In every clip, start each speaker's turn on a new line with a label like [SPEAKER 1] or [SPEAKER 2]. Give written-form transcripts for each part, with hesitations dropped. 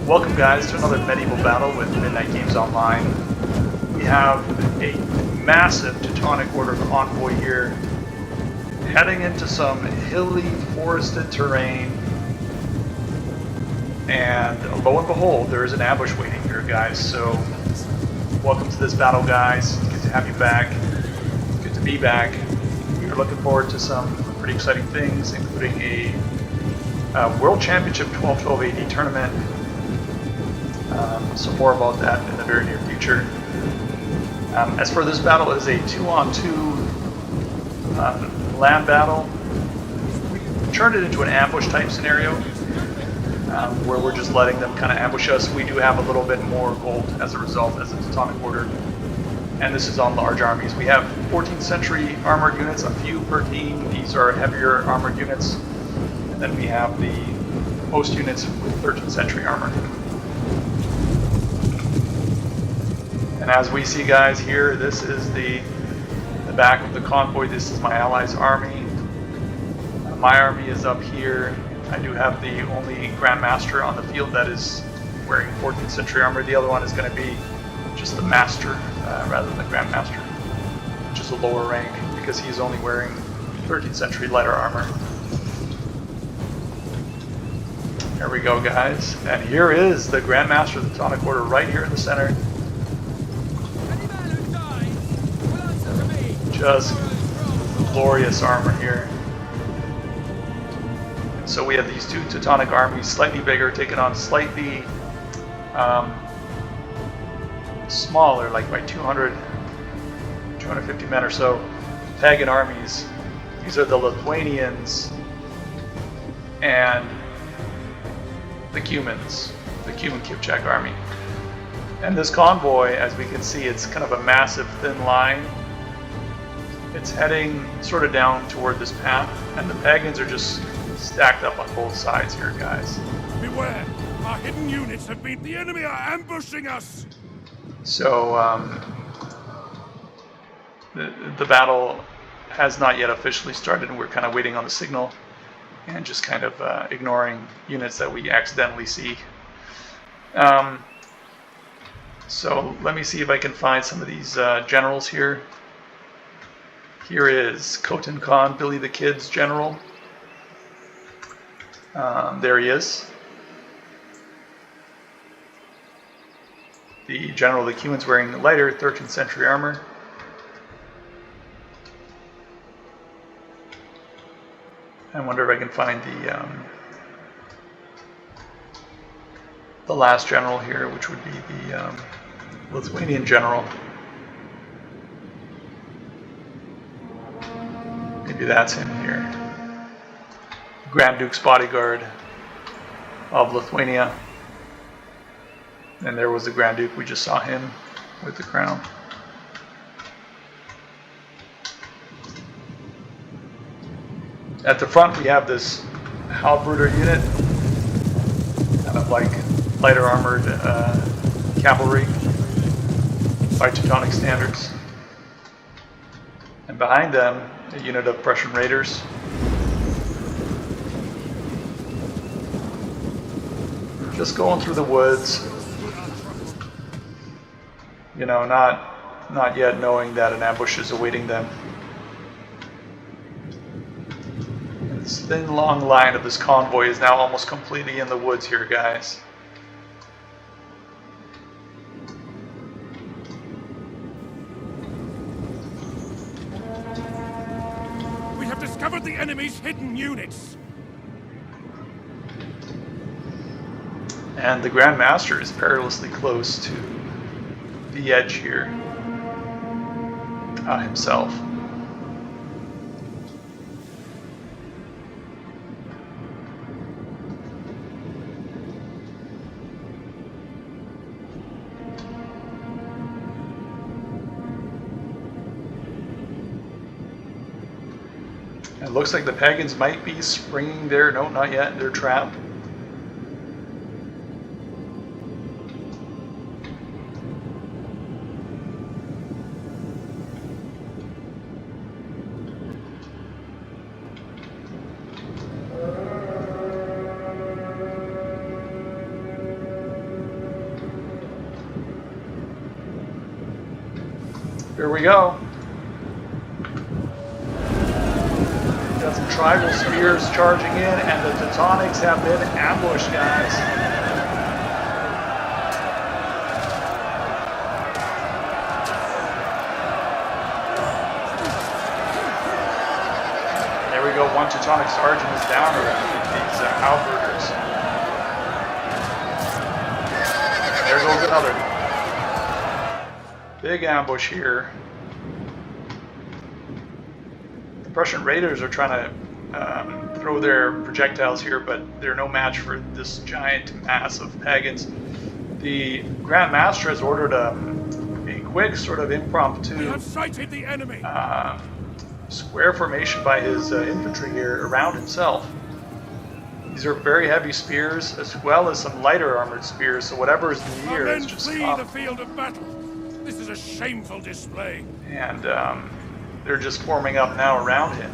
[SPEAKER 1] Welcome guys to another medieval battle with Midnight Games Online. We have a massive Teutonic Order convoy here, heading into some hilly, forested terrain, and lo and behold, there is an ambush waiting here, guys. So, welcome to this battle, guys. It's good to have you back. It's good to be back. We are looking forward to some pretty exciting things, including a World Championship 1212 AD tournament. Some more about that in the very near future. As for this battle, it is a 2-on-2 land battle. We turned it into an ambush type scenario where we're just letting them kind of ambush us. We do have a little bit more gold as a result as a Teutonic Order, and this is on large armies. We have 14th century armored units, a few per team. These are heavier armored units, and then we have the most units with 13th century armor. And as we see, guys, here, this is the back of the convoy. This is my allies' army. My army is up here. I do have the only Grandmaster on the field that is wearing 14th century armor. The other one is going to be just the Master rather than the Grandmaster, which is a lower rank because he's only wearing 13th century lighter armor. There we go, guys. And here is the Grandmaster of the Teutonic Order right here in the center. Just glorious armor here. So we have these two Teutonic armies, slightly bigger, taking on slightly smaller, like by 250 men or so, pagan armies. These are the Lithuanians and the Cumans, the Cuman Kipchak army. And this convoy, as we can see, it's kind of a massive thin line. It's heading sort of down toward this path, and the Pagans are just stacked up on both sides here, guys.
[SPEAKER 2] Beware! Our hidden units have been... The enemy are ambushing us!
[SPEAKER 1] So, the battle has not yet officially started, and we're kind of waiting on the signal and just kind of ignoring units that we accidentally see. So, let me see if I can find some of these generals here. Here is Khotan Khan, Billy the Kid's general. There he is. The general of the Cumans wearing lighter 13th century armor. I wonder if I can find the last general here, which would be the Lithuanian general. Maybe that's him here. Grand Duke's bodyguard of Lithuania. And there was the Grand Duke. We just saw him with the crown. At the front, we have this halberdier unit, kind of like lighter armored cavalry by Teutonic standards. And behind them, a unit of Prussian raiders. Just going through the woods, you know, not yet knowing that an ambush is awaiting them. And this thin, long line of this convoy is now almost completely in the woods here, guys.
[SPEAKER 2] Discovered the enemy's hidden units.
[SPEAKER 1] And the Grandmaster is perilously close to the edge here himself. It looks like the Pagans might be springing their... No, not yet. Their trap. Here we go. Got some tribal spears charging in, and the Teutonics have been ambushed, guys. There we go. One Teutonic sergeant is down already. These halberders. There goes another. Big ambush here. The Prussian raiders are trying to throw their projectiles here, but they're no match for this giant mass of pagans. The Grand Master has ordered a quick sort of impromptu
[SPEAKER 2] We have sighted the enemy.
[SPEAKER 1] Square formation by his infantry here around himself. These are very heavy spears as well as some lighter armored spears, so whatever is in the
[SPEAKER 2] Our
[SPEAKER 1] air
[SPEAKER 2] men
[SPEAKER 1] is just
[SPEAKER 2] flee
[SPEAKER 1] up.
[SPEAKER 2] the field of battle. This is a shameful display.
[SPEAKER 1] And they're just forming up now around him.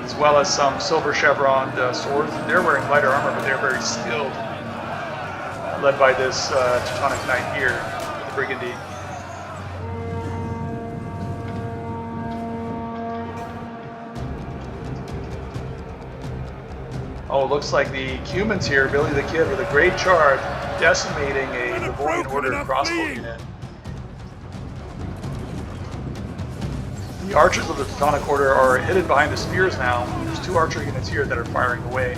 [SPEAKER 1] As well as some silver chevroned swords. They're wearing lighter armor, but they're very skilled. Led by this Teutonic knight here, the Brigandine. Oh, looks like the Cumans here, Billy the Kid, with a great charge, decimating a Livonian Order crossbow unit. The archers of the Teutonic Order are hidden behind the spears now. There's two archer units here that are firing away.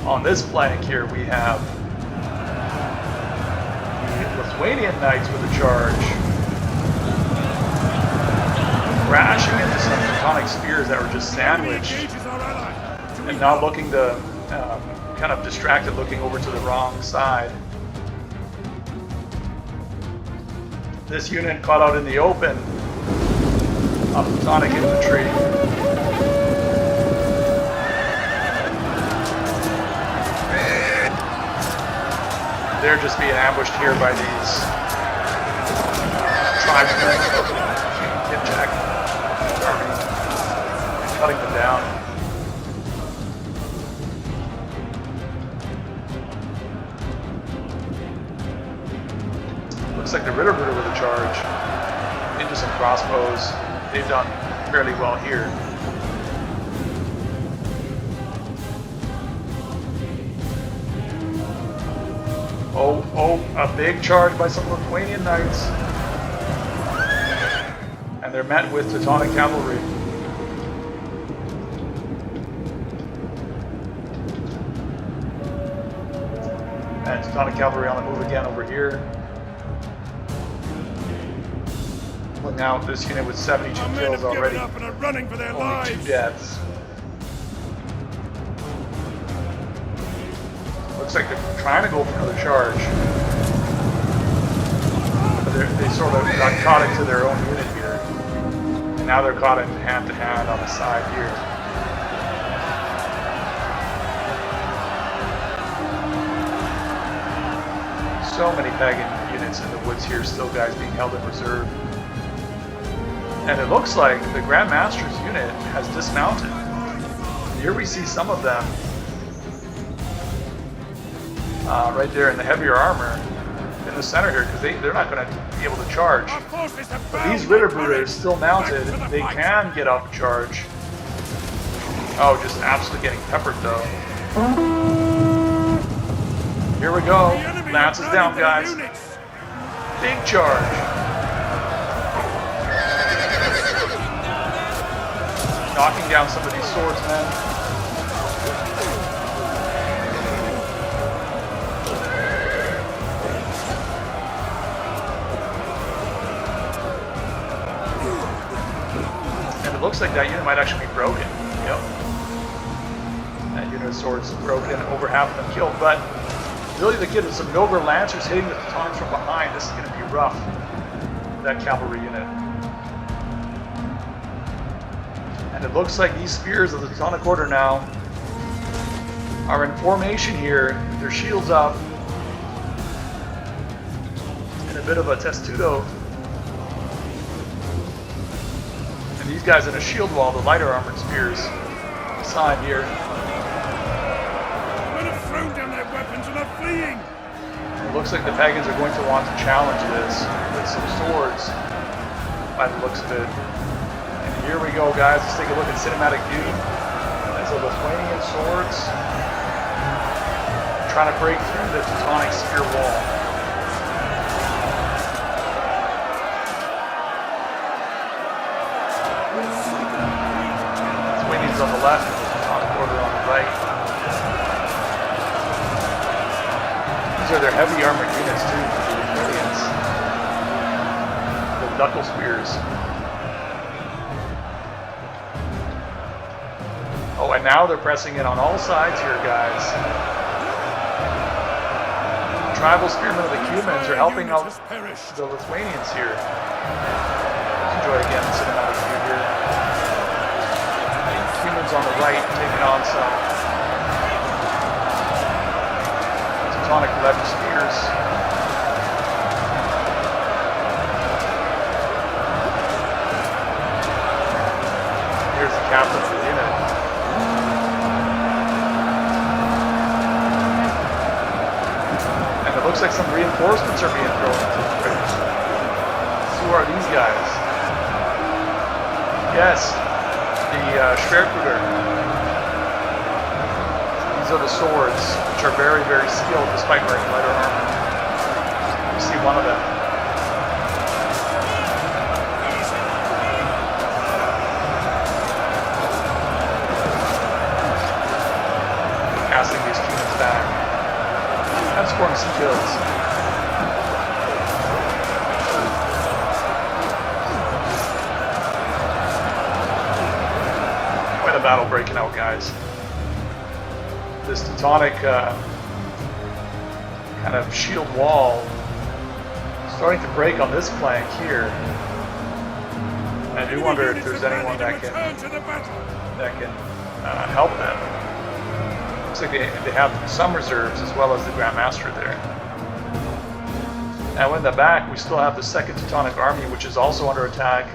[SPEAKER 1] On this flank here we have the Lithuanian Knights with a charge. Crashing into some Teutonic spears that were just sandwiched.
[SPEAKER 2] Engages our ally.
[SPEAKER 1] And now looking to, kind of distracted, looking over to the wrong side. This unit caught out in the open of Teutonic infantry. They're just being ambushed here by these tribesmen of Kipchak army, cutting them down. Looks like the Ritterbuder with a charge into some crossbows. They've done fairly well here. Oh, a big charge by some Lithuanian knights. And they're met with Teutonic cavalry. And Teutonic cavalry on the move again over here. Pulling out this unit with 72
[SPEAKER 2] Our men
[SPEAKER 1] kills
[SPEAKER 2] have
[SPEAKER 1] already.
[SPEAKER 2] given up and are running for their
[SPEAKER 1] Only
[SPEAKER 2] lives.
[SPEAKER 1] 2 deaths. Looks like they're trying to go for another charge. But they sort of got caught into their own unit here. And now they're caught in hand to hand on the side here. So many pagan units in the woods here, still guys being held in reserve. And it looks like the Grand Master's unit has dismounted. Here we see some of them right there in the heavier armor in the center here, because they're not going to be able to charge.
[SPEAKER 2] Our forces have
[SPEAKER 1] But
[SPEAKER 2] found
[SPEAKER 1] these
[SPEAKER 2] their
[SPEAKER 1] Ritterbruders
[SPEAKER 2] courage.
[SPEAKER 1] still mounted.
[SPEAKER 2] Back to the
[SPEAKER 1] They
[SPEAKER 2] fight.
[SPEAKER 1] can get up charge. Oh, just absolutely getting peppered though. Here we go.
[SPEAKER 2] The enemy
[SPEAKER 1] Lance is
[SPEAKER 2] are
[SPEAKER 1] down,
[SPEAKER 2] running their
[SPEAKER 1] guys.
[SPEAKER 2] units.
[SPEAKER 1] Big charge. Knocking down some of these swordsmen. And it looks like that unit might actually be broken. Yep. That unit of swords is broken, over half of them killed, but Billy the Kid with some Nobler Lancers hitting the Teutonics from behind. This is going to be rough. That cavalry unit. And it looks like these spears of the Teutonic Order now are in formation here, with their shields up, in a bit of a testudo. And these guys in a shield wall, the lighter armored spears side here.
[SPEAKER 2] Men have thrown down their weapons and are fleeing.
[SPEAKER 1] It looks like the pagans are going to want to challenge this with some swords by the looks of it. And here we go, guys. Let's take a look at cinematic view. There's the Lithuanian swords trying to break through the Teutonic spear wall. Lithuanians on the left and the Teutonic order on the right. These are their heavy armored units too, the Lithuanians. The knuckle spears. Oh, and now they're pressing in on all sides here, guys. Tribal spearmen of the Cumans are helping out the Lithuanians here. Let's enjoy again the cinematic view here. Cumans on the right taking on some Teutonic left spears. Here's the captain of the unit. And it looks like some reinforcements are being thrown into the bridge. Who are these guys? Yes, the Schwertruder. These are the swords, which are very, very skilled despite wearing lighter armor. You see one of them. Casting these Cumans back. And scoring some kills. Quite a battle breaking out, guys. This Teutonic kind of shield wall starting to break on this flank here. And I do wonder if there's anyone that can help them. Looks like they have some reserves as well as the Grand Master there. Now in the back we still have the 2nd Teutonic Army, which is also under attack,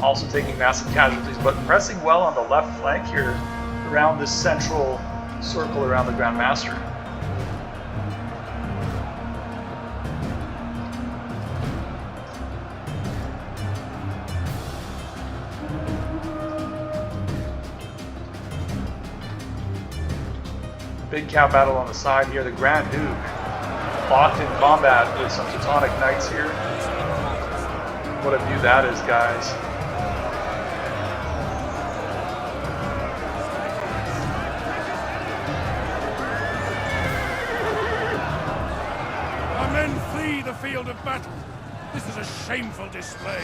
[SPEAKER 1] also taking massive casualties, but pressing well on the left flank here around this central circle around the Grand Master. Big cow battle on the side here. The Grand Duke locked in combat with some Teutonic knights here. What a view that is, guys.
[SPEAKER 2] Our men flee the field of battle. This is a shameful display.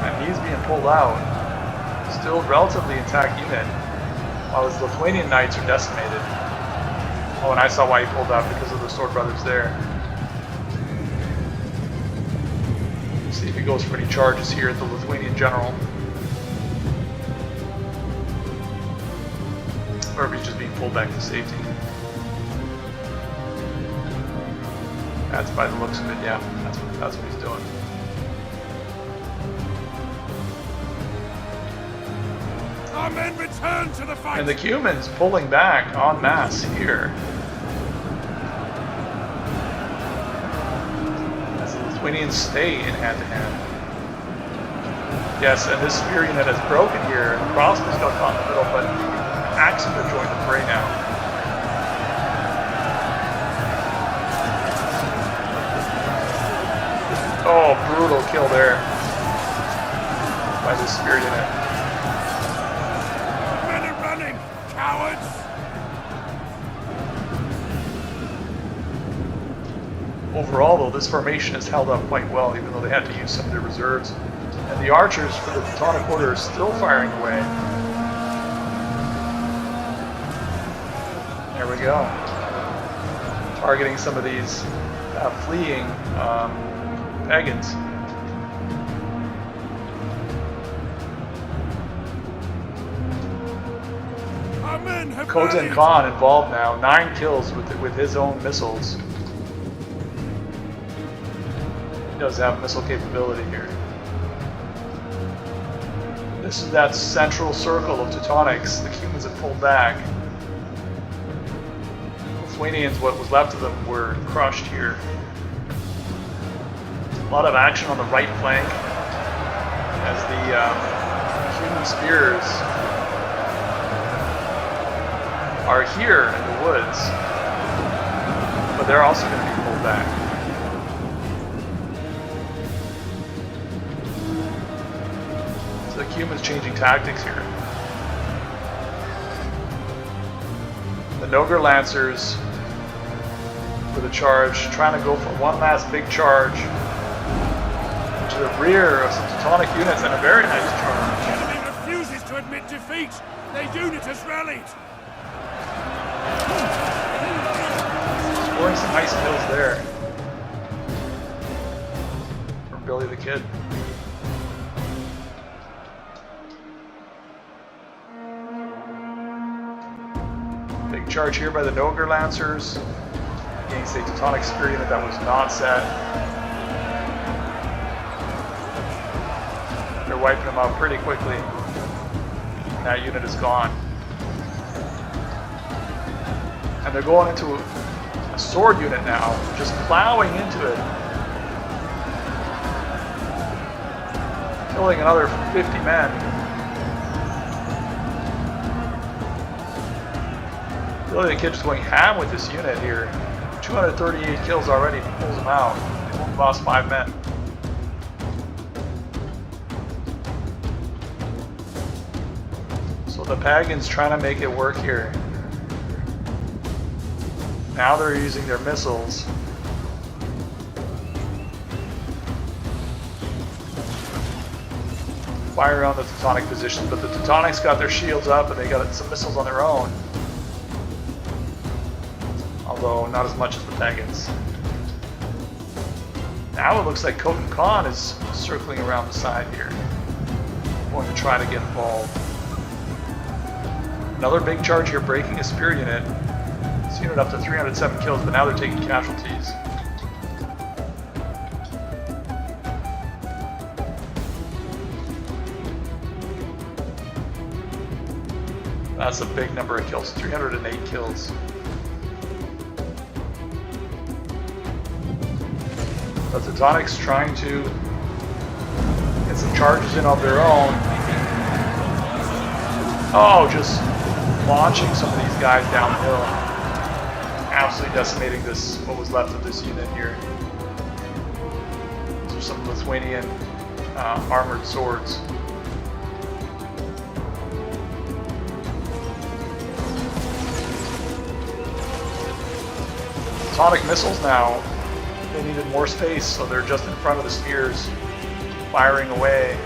[SPEAKER 1] And he's being pulled out. Still relatively intact unit, while his Lithuanian knights are decimated. Oh, and I saw why he pulled out, because of the Sword Brothers there. Let's see if he goes for any charges here at the Lithuanian general. Or if he's just being pulled back to safety. That's by the looks of it, yeah. That's what he's doing.
[SPEAKER 2] Our men return to the fight.
[SPEAKER 1] And the Cumans pulling back en masse here. As the Lithuanians stay in hand-to-hand. Yes, and this spear unit has broken here. The crossbows got caught in the middle, but axes have joined the fray now. Oh, brutal kill there by this spear unit.
[SPEAKER 2] Cowards!
[SPEAKER 1] Overall, though, this formation has held up quite well, even though they had to use some of their reserves. And the archers for the Teutonic Order are still firing away. There we go. Targeting some of these fleeing Pagans. Khotan Khan involved now, 9 kills with his own missiles. He does have missile capability here. This is that central circle of Teutonics. The humans have pulled back. Lithuanians, what was left of them, were crushed here. A lot of action on the right flank as the human spears are here in the woods, but they're also going to be pulled back. So the humans changing tactics here. The Nogar Lancers for the charge, trying to go for one last big charge to the rear of some Teutonic units, and a very nice charge.
[SPEAKER 2] The enemy refuses to admit defeat. Their unit has rallied.
[SPEAKER 1] Scoring some nice kills there from Billy the Kid. Big charge here by the Nogar Lancers against a Teutonic spear unit that was not set. They're wiping them out pretty quickly. That unit is gone. And they're going into a sword unit now, just plowing into it. Killing another 50 men. Really, the kid's going ham with this unit here. 238 kills already, he pulls them out. They only lost 5 men. So the Pagans trying to make it work here. Now they're using their missiles. Fire on the Teutonic positions, but the Teutonics got their shields up and they got some missiles on their own. Although not as much as the Pagans. Now it looks like Khotan Khan is circling around the side here, going to try to get involved. Another big charge here, breaking a spear unit. This unit up to 307 kills, but now they're taking casualties. That's a big number of kills, 308 kills. The Teutonics trying to get some charges in of their own. Oh, just launching some of these guys downhill. Absolutely decimating this, what was left of this unit here. These are some Lithuanian armored swords. Teutonic missiles now. They needed more space, so they're just in front of the spears, firing away,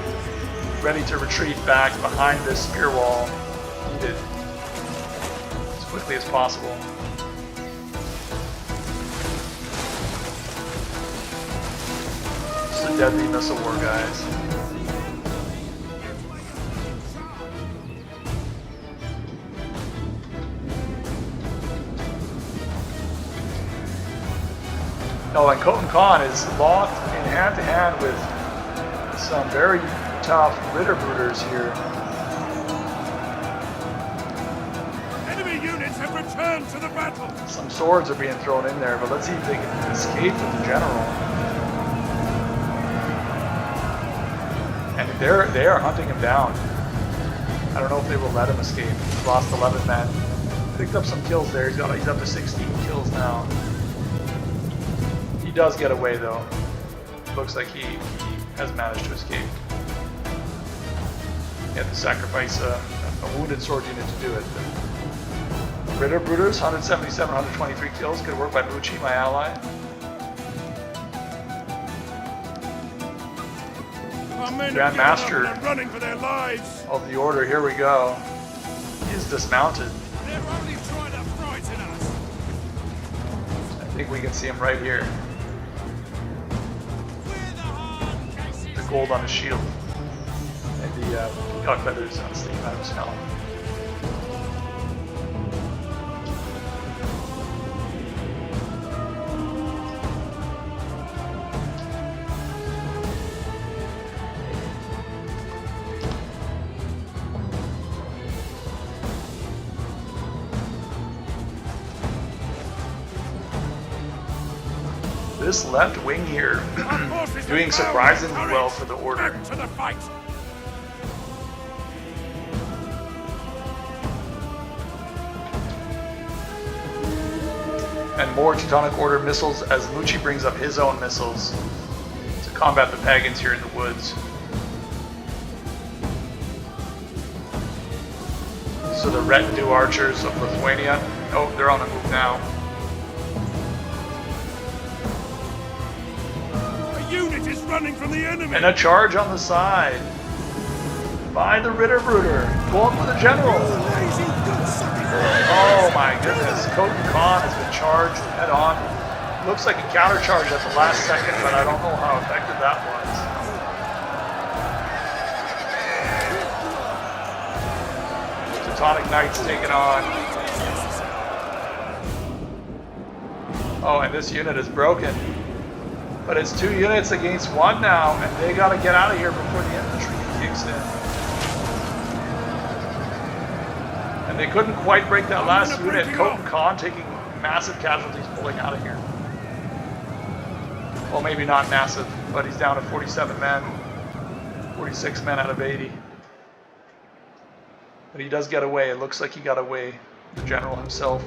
[SPEAKER 1] ready to retreat back behind this spear wall, needed as quickly as possible. It's a deadly missile war, guys. No, and Khotan Khan is locked in hand-to-hand with some very tough Ritterbruders here.
[SPEAKER 2] Enemy units have returned to the battle.
[SPEAKER 1] Some swords are being thrown in there, but let's see if they can escape with the general. And they are hunting him down. I don't know if they will let him escape. He's lost 11 men. Picked up some kills there. He's up to 16 kills now. He does get away though. Looks like he has managed to escape. He had to sacrifice a wounded sword unit to do it. Ritterbruders, 177, 123 kills. Good work by Mucci, my ally. Grand Master
[SPEAKER 2] are running for their lives.
[SPEAKER 1] of the order, here we go. He is dismounted.
[SPEAKER 2] They're only trying to frighten us.
[SPEAKER 1] I think we can see him right here. The gold on his shield. And the peacock feathers on sticking out of his helmet. This left wing here
[SPEAKER 2] Our forces
[SPEAKER 1] doing
[SPEAKER 2] have
[SPEAKER 1] surprisingly
[SPEAKER 2] courage.
[SPEAKER 1] well for the order.
[SPEAKER 2] Back to the fight.
[SPEAKER 1] And more Teutonic Order missiles as Lucci brings up his own missiles to combat the Pagans here in the woods. So the retinue archers of Lithuania. Oh, they're on the move now.
[SPEAKER 2] A unit is running from the enemy.
[SPEAKER 1] And a charge on the side by the Ritterbrüder. Going for the general. Oh my goodness. Khotan Khan has been charged head on. Looks like a countercharge at the last second, but I don't know how effective that was. Teutonic Knights taken on. Oh, and this unit is broken. But it's 2 units against 1 now, and they gotta get out of here before the infantry kicks in. And they couldn't quite break that last unit. Khotan Khan taking massive casualties pulling out of here. Well, maybe not massive, but he's down to 47 men. 46 men out of 80. But he does get away. It looks like he got away, the general himself.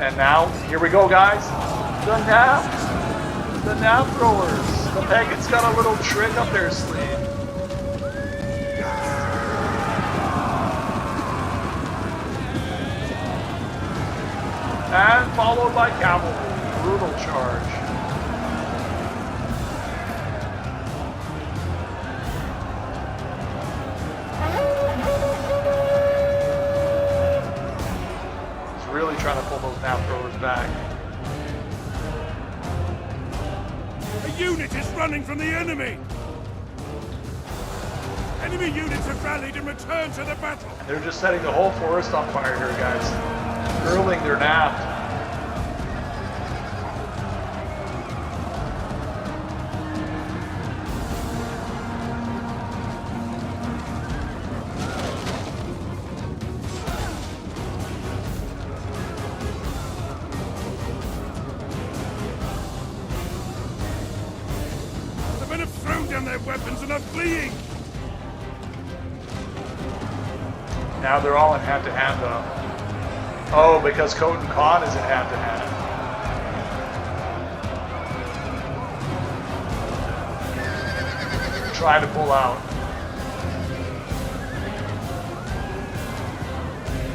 [SPEAKER 1] And now, here we go, guys. The nap throwers. The Pagans got a little trick up their sleeve. And followed by cavalry. Brutal charge. Really trying to pull those nap throwers back.
[SPEAKER 2] A unit is running from the enemy. Enemy units have rallied and returned to the battle.
[SPEAKER 1] And they're just setting the whole forest on fire here, guys. Hurling their nap.
[SPEAKER 2] Their weapons and are fleeing.
[SPEAKER 1] Now they're all in hand-to-hand though. Oh, because Khotan Khan is in hand-to-hand. Trying to pull out.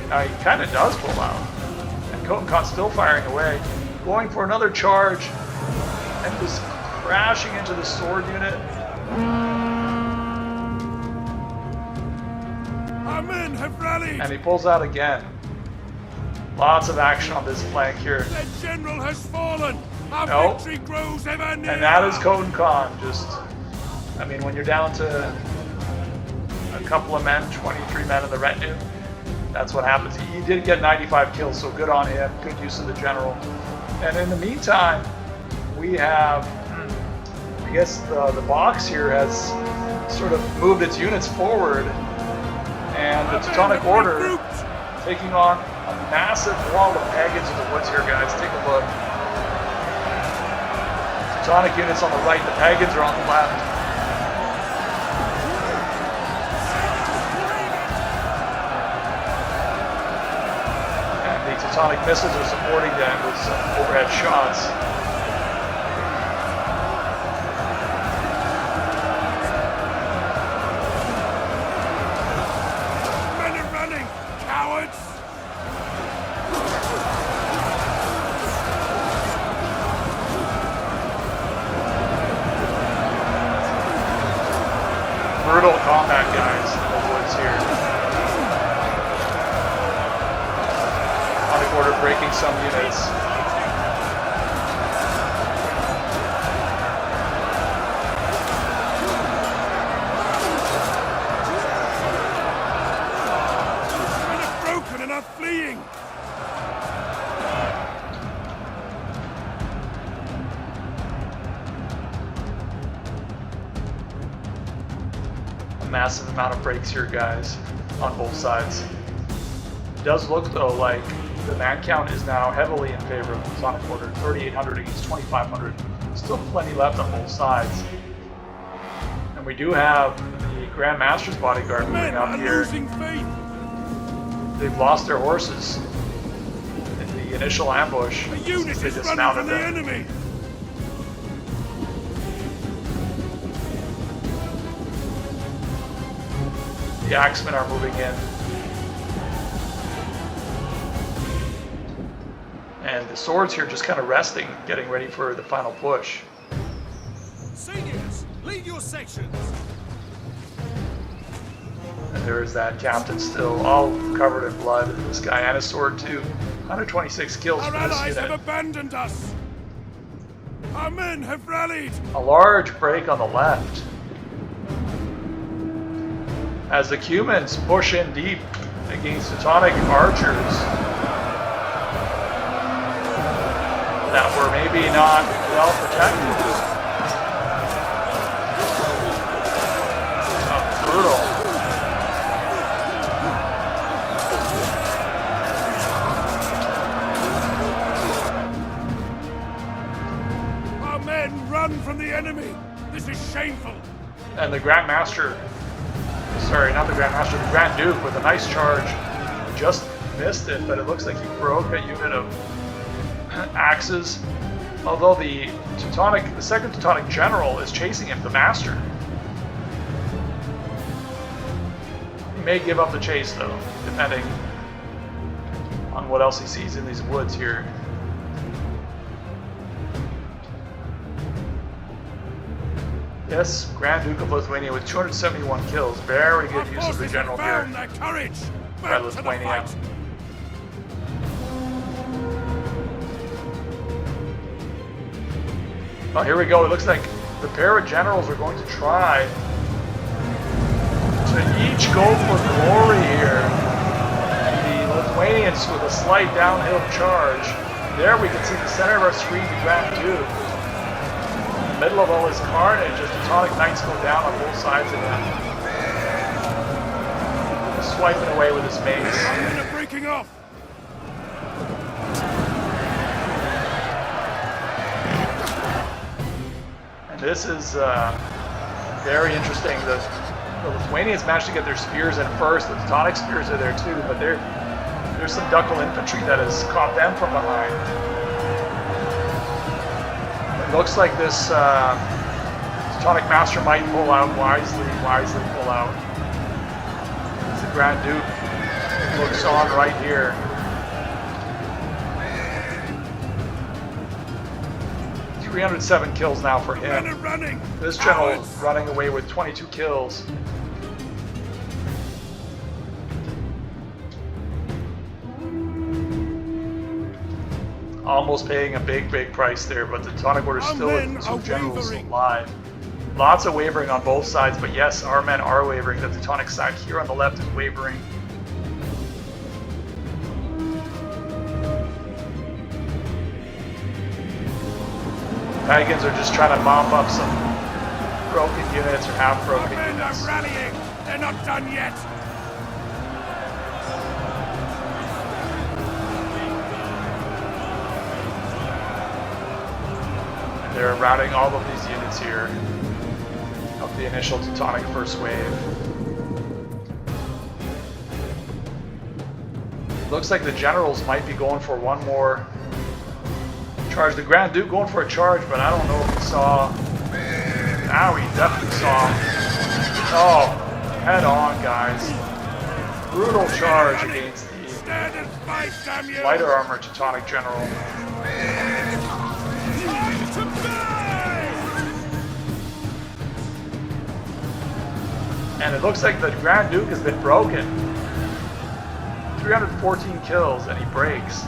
[SPEAKER 1] Now he kind of does pull out. And Khotan Khan's still firing away. Going for another charge. And just crashing into the sword unit.
[SPEAKER 2] Our men have rallied.
[SPEAKER 1] And he pulls out again. Lots of action on this flank here.
[SPEAKER 2] Their general has fallen. Our victory grows ever nearer.
[SPEAKER 1] And that is Khotan Khan. Just, I mean, when you're down to a couple of men, 23 men in the retinue, that's what happens. He did get 95 kills, so good on him. Good use of the general. And in the meantime, we have, I guess the box here has sort of moved its units forward, and the Teutonic Order taking on a massive wall of Pagans in the woods here, guys. Take a look. Teutonic units on the right, the Pagans are on the left. And the Teutonic missiles are supporting them with some overhead shots. Brutal combat, guys, in the woods here. Teutonic Order breaking some units.
[SPEAKER 2] Men are broken and are fleeing.
[SPEAKER 1] Massive amount of breaks here, guys, on both sides. It does look though like The man count is now heavily in favor of the Teutonic Order, 3,800 against 2,500. Still plenty left on both sides. And we do have the Grand Master's bodyguard moving up here.
[SPEAKER 2] Losing faith.
[SPEAKER 1] They've lost their horses in the initial ambush.
[SPEAKER 2] A unit
[SPEAKER 1] They
[SPEAKER 2] is running
[SPEAKER 1] dismounted
[SPEAKER 2] from the
[SPEAKER 1] them.
[SPEAKER 2] enemy.
[SPEAKER 1] The axemen are moving in. And the swords here just kind of resting, getting ready for the final push.
[SPEAKER 2] Seniors, lead your sections.
[SPEAKER 1] And there is that captain still, all covered in blood. This guy and his sword too. 126 kills
[SPEAKER 2] Our
[SPEAKER 1] for this
[SPEAKER 2] allies have
[SPEAKER 1] unit.
[SPEAKER 2] abandoned us. Our men have rallied.
[SPEAKER 1] A large break on the left. As the Cumans push in deep against Teutonic archers that were maybe not well protected. Oh, brutal.
[SPEAKER 2] Our men run from the enemy. This is shameful.
[SPEAKER 1] And the Grand Master, sorry, not the Grand Master, the Grand Duke with a nice charge. Just missed it, but it looks like he broke a unit of axes. Although the second Teutonic general is chasing him, the Master. He may give up the chase though, depending on what else he sees in these woods here. Yes, Grand Duke of Lithuania with 271 kills. Very good use of the general here
[SPEAKER 2] Found their courage.
[SPEAKER 1] by
[SPEAKER 2] Back to the
[SPEAKER 1] Lithuania.
[SPEAKER 2] fight.
[SPEAKER 1] Well, here we go. It looks like the pair of generals are going to try to each go for glory here. The Lithuanians with a slight downhill charge. There we can see the center of our screen, the Grand Duke. In the middle of all this carnage, as the Teutonic Knights go down on both sides of him. Swiping away with his mace.
[SPEAKER 2] Our men are breaking off.
[SPEAKER 1] And this is very interesting. The Lithuanians managed to get their spears in first. The Teutonic spears are there too, but there's some ducal infantry that has caught them from behind. It looks like this Teutonic Master might pull out wisely pull out. It's the Grand Duke looks on right here. .307 kills now for
[SPEAKER 2] Men are
[SPEAKER 1] him.
[SPEAKER 2] running.
[SPEAKER 1] This general
[SPEAKER 2] Cowards.
[SPEAKER 1] running away with 22 kills. Almost paying a big price there, but the Teutonic Order
[SPEAKER 2] Our
[SPEAKER 1] still
[SPEAKER 2] men
[SPEAKER 1] with
[SPEAKER 2] are
[SPEAKER 1] two generals
[SPEAKER 2] wavering.
[SPEAKER 1] alive. Lots of wavering on both sides, but yes, our men are wavering. The Teutonic side here on the left is wavering. Pagans are just trying to mop up some broken units or
[SPEAKER 2] Our
[SPEAKER 1] half-broken
[SPEAKER 2] men are
[SPEAKER 1] units.
[SPEAKER 2] rallying. They're not done yet.
[SPEAKER 1] And they're routing all of these units here of the initial Teutonic first wave. Looks like the generals might be going for one more charge. The Grand Duke going for a charge, but I don't know if he saw. Now he definitely saw. Oh, head on, guys. Brutal charge against the
[SPEAKER 2] Stand and fight, damn you.
[SPEAKER 1] lighter armor Teutonic general.
[SPEAKER 2] Time to die.
[SPEAKER 1] And it looks like the Grand Duke has been broken. 314 kills, and he breaks.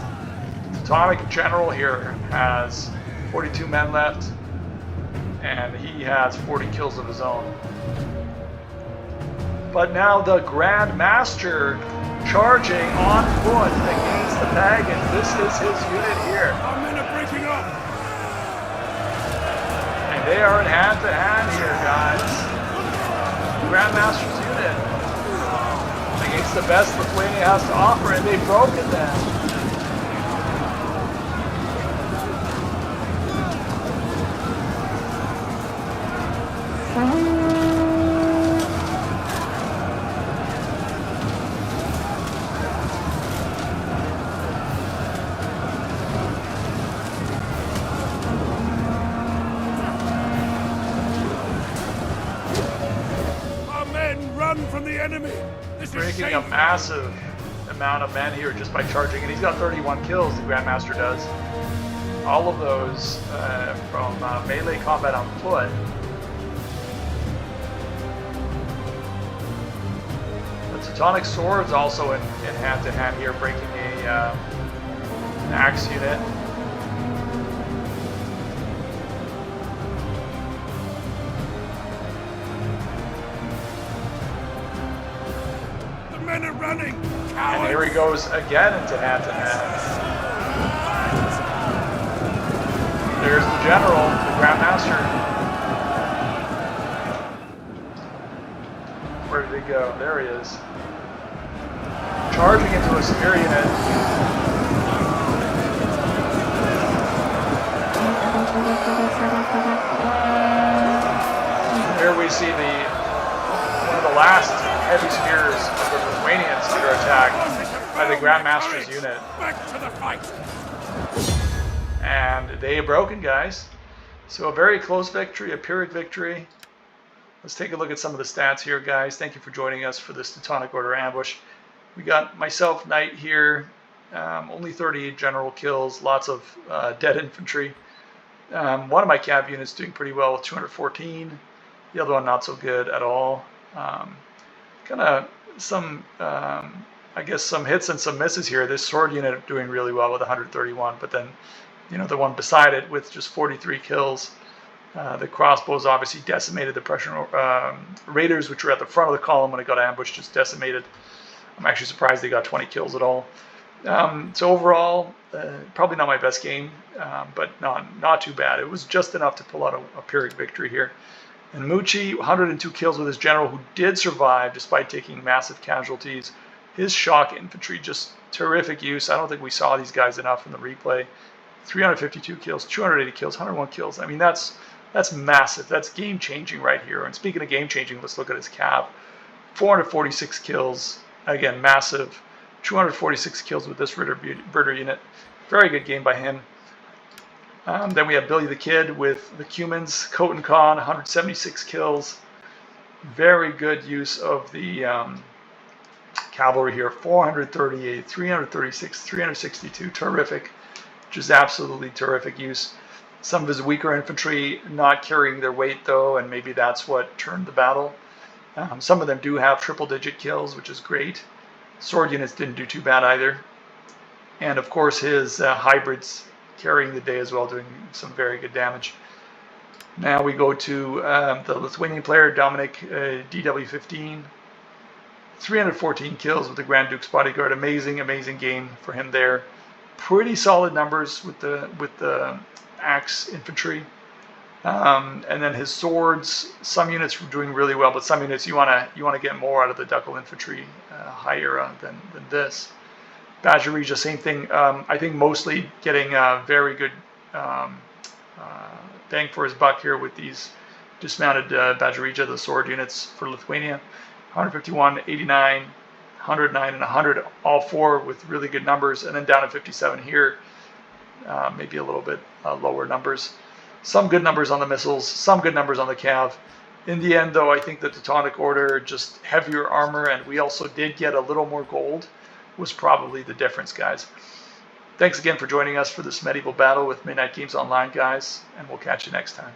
[SPEAKER 1] Teutonic general here has 42 men left, and he has 40 kills of his own. But now the Grand Master charging on foot against the Pagans. This is his unit here,
[SPEAKER 2] Our men are breaking up.
[SPEAKER 1] and they are in hand-to-hand here, guys. Grand Master's unit against the best Lithuania has to offer, and they've broken them.
[SPEAKER 2] enemy. This is
[SPEAKER 1] breaking a
[SPEAKER 2] shameful.
[SPEAKER 1] massive amount of men here just by charging, and he's got 31 kills, the Grandmaster does. All of those from melee combat on foot. The Teutonic Sword's also in hand-to-hand here, breaking an axe unit.
[SPEAKER 2] The men are running.
[SPEAKER 1] And
[SPEAKER 2] Cowards.
[SPEAKER 1] here he goes again into hand-to-hand. There's the General, the Grandmaster. Where did he go? There he is. Charging into a spear unit. Here we see one of the last heavy spears of the Lithuanians under attack by the Grandmaster's unit.
[SPEAKER 2] Back to the fight.
[SPEAKER 1] And they are broken, guys. So a very close victory, a Pyrrhic victory. Let's take a look at some of the stats here, guys. Thank you for joining us for this Teutonic Order ambush. We got myself, Knight here, only 38 general kills, lots of dead infantry. One of my cav units doing pretty well with 214. The other one not so good at all. Kind of some, I guess, some hits and some misses here. This sword unit doing really well with 131, but then, you know, the one beside it with just 43 kills. The crossbows obviously decimated the Prussian raiders, which were at the front of the column when it got ambushed, just decimated. I'm actually surprised they got 20 kills at all. So overall, probably not my best game, but not too bad. It was just enough to pull out a Pyrrhic victory here. And Mucci, 102 kills with his general, who did survive despite taking massive casualties. His shock infantry, just terrific use. I don't think we saw these guys enough in the replay. 352 kills, 280 kills, 101 kills. I mean, that's massive. That's game-changing right here. And speaking of game-changing, let's look at his cav. 446 kills. Again, massive. 246 kills with this Ritter unit. Very good game by him. Then we have Billy the Kid with the Cumans. Coat and Con, 176 kills. Very good use of the cavalry here. 438, 336, 362. Terrific. Just absolutely terrific use. Some of his weaker infantry not carrying their weight, though, and maybe that's what turned the battle. Some of them do have triple-digit kills, which is great. Sword units didn't do too bad either. And, of course, his hybrids carrying the day as well, doing some very good damage. Now we go to the Lithuanian player, Dominic DW15. 314 kills with the Grand Duke's Bodyguard. Amazing, amazing game for him there. Pretty solid numbers with the axe infantry. And then his swords, some units were doing really well, but some units you want to get more out of the Ducal infantry, high era than this. Bajorija, same thing. I think mostly getting a very good bang for his buck here with these dismounted Bajorija, the sword units for Lithuania. 151, 89, 109, and 100, all four with really good numbers. And then down at 57 here, maybe a little bit lower numbers. Some good numbers on the missiles, some good numbers on the cav. In the end, though, I think the Teutonic Order, just heavier armor, and we also did get a little more gold, was probably the difference, guys. Thanks again for joining us for this medieval battle with Midnight Games Online, guys, and we'll catch you next time.